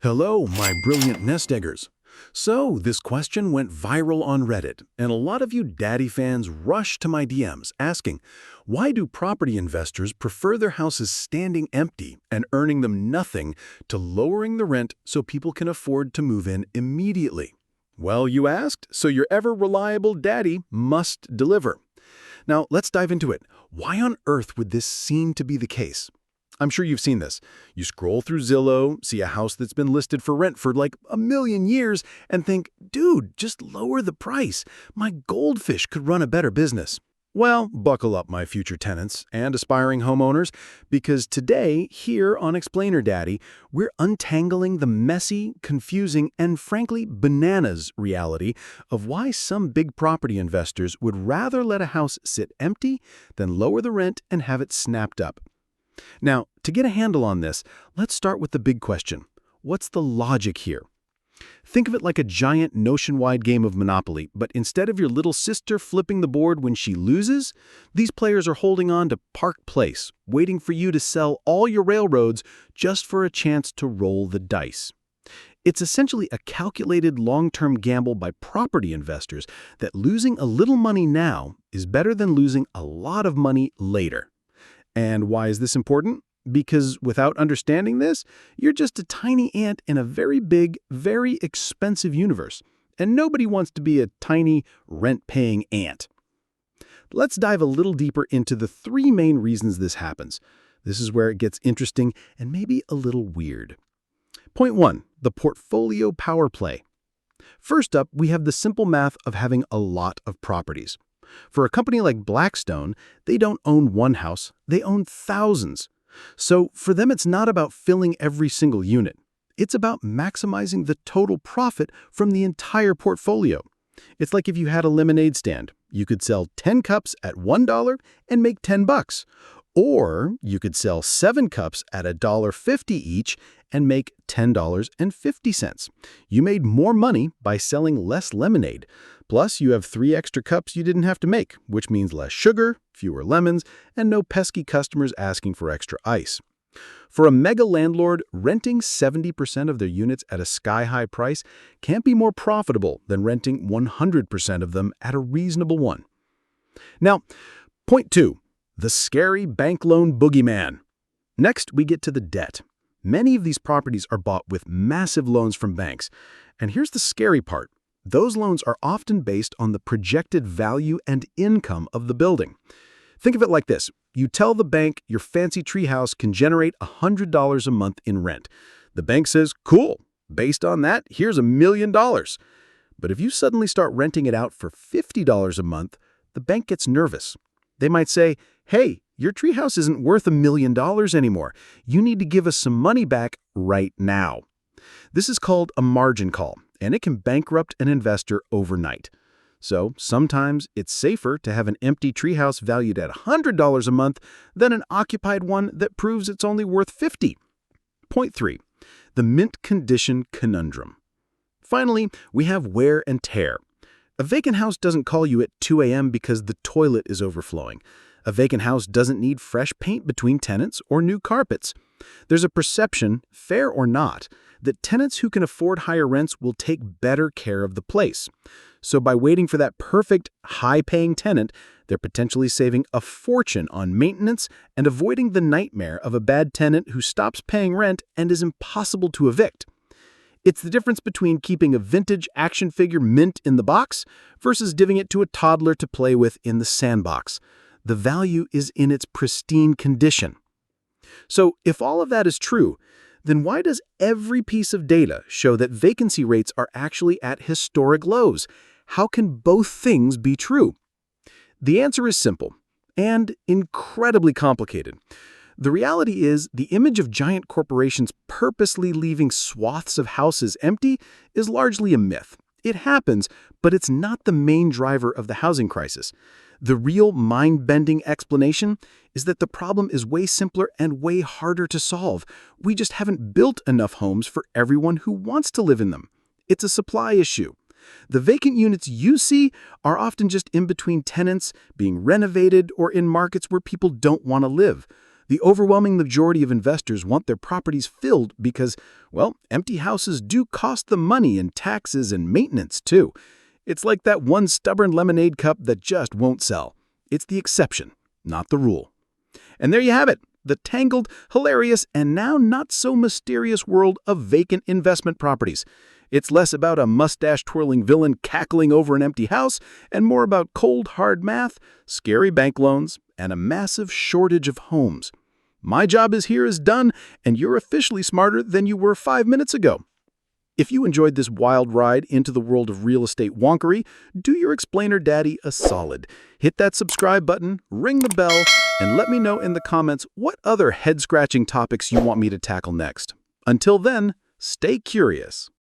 Hello, my brilliant nest eggers. So, this question went viral on Reddit, and a lot of you daddy fans rushed to my DMs asking, why do property investors prefer their houses standing empty and earning them nothing to lowering the rent so people can afford to move in immediately? Well, you asked, so your ever-reliable daddy must deliver. Now, let's dive into it. Why on earth would this seem to be the case? I'm sure you've seen this. You scroll through Zillow, see a house that's been listed for rent for like a million years, and think, dude, just lower the price. My goldfish could run a better business. Well, buckle up, my future tenants and aspiring homeowners, because today, here on Explainer Daddy, we're untangling the messy, confusing, and frankly bananas reality of why some big property investors would rather let a house sit empty than lower the rent and have it snapped up. Now, to get a handle on this, let's start with the big question. What's the logic here? Think of it like a giant notion-wide game of Monopoly, but instead of your little sister flipping the board when she loses, these players are holding on to Park Place, waiting for you to sell all your railroads just for a chance to roll the dice. It's essentially a calculated long-term gamble by property investors that losing a little money now is better than losing a lot of money later. And why is this important? Because without understanding this, you're just a tiny ant in a very big, very expensive universe. And nobody wants to be a tiny, rent-paying ant. Let's dive a little deeper into the three main reasons this happens. This is where it gets interesting and maybe a little weird. Point 1. The portfolio power play. First up, we have the simple math of having a lot of properties. For a company like Blackstone, they don't own one house, they own thousands. So for them, it's not about filling every single unit. It's about maximizing the total profit from the entire portfolio. It's like if you had a lemonade stand. You could sell 10 cups at $1 and make $10. Or you could sell 7 cups at $1.50 each and make $10.50. You made more money by selling less lemonade. Plus, you have 3 extra cups you didn't have to make, which means less sugar, fewer lemons, and no pesky customers asking for extra ice. For a mega-landlord, renting 70% of their units at a sky-high price can't be more profitable than renting 100% of them at a reasonable one. Now, point 2. The scary bank loan boogeyman. Next, we get to the debt. Many of these properties are bought with massive loans from banks. And here's the scary part. Those loans are often based on the projected value and income of the building. Think of it like this. You tell the bank your fancy treehouse can generate $100 a month in rent. The bank says, cool. Based on that, here's $1 million. But if you suddenly start renting it out for $50 a month, the bank gets nervous. They might say, hey, your treehouse isn't worth $1 million anymore. You need to give us some money back right now. This is called a margin call, and it can bankrupt an investor overnight. So sometimes it's safer to have an empty treehouse valued at $100 a month than an occupied one that proves it's only worth $50. Point 3. The mint condition conundrum. Finally, we have wear and tear. A vacant house doesn't call you at 2 a.m. because the toilet is overflowing. A vacant house doesn't need fresh paint between tenants or new carpets. There's a perception, fair or not, that tenants who can afford higher rents will take better care of the place. So by waiting for that perfect, high-paying tenant, they're potentially saving a fortune on maintenance and avoiding the nightmare of a bad tenant who stops paying rent and is impossible to evict. It's the difference between keeping a vintage action figure mint in the box versus giving it to a toddler to play with in the sandbox. The value is in its pristine condition. So if all of that is true, then why does every piece of data show that vacancy rates are actually at historic lows? How can both things be true? The answer is simple and incredibly complicated. The reality is the image of giant corporations purposely leaving swaths of houses empty is largely a myth. It happens, but it's not the main driver of the housing crisis. The real mind-bending explanation is that the problem is way simpler and way harder to solve. We just haven't built enough homes for everyone who wants to live in them. It's a supply issue. The vacant units you see are often just in between tenants, being renovated, or in markets where people don't want to live. The overwhelming majority of investors want their properties filled because, well, empty houses do cost them money in taxes and maintenance, too. It's like that one stubborn lemonade cup that just won't sell. It's the exception, not the rule. And there you have it, the tangled, hilarious, and now not-so-mysterious world of vacant investment properties. It's less about a mustache-twirling villain cackling over an empty house and more about cold, hard math, scary bank loans, and a massive shortage of homes. My job here is done, and you're officially smarter than you were 5 minutes ago. If you enjoyed this wild ride into the world of real estate wonkery, do your explainer daddy a solid. Hit that subscribe button, ring the bell, and let me know in the comments what other head-scratching topics you want me to tackle next. Until then, stay curious.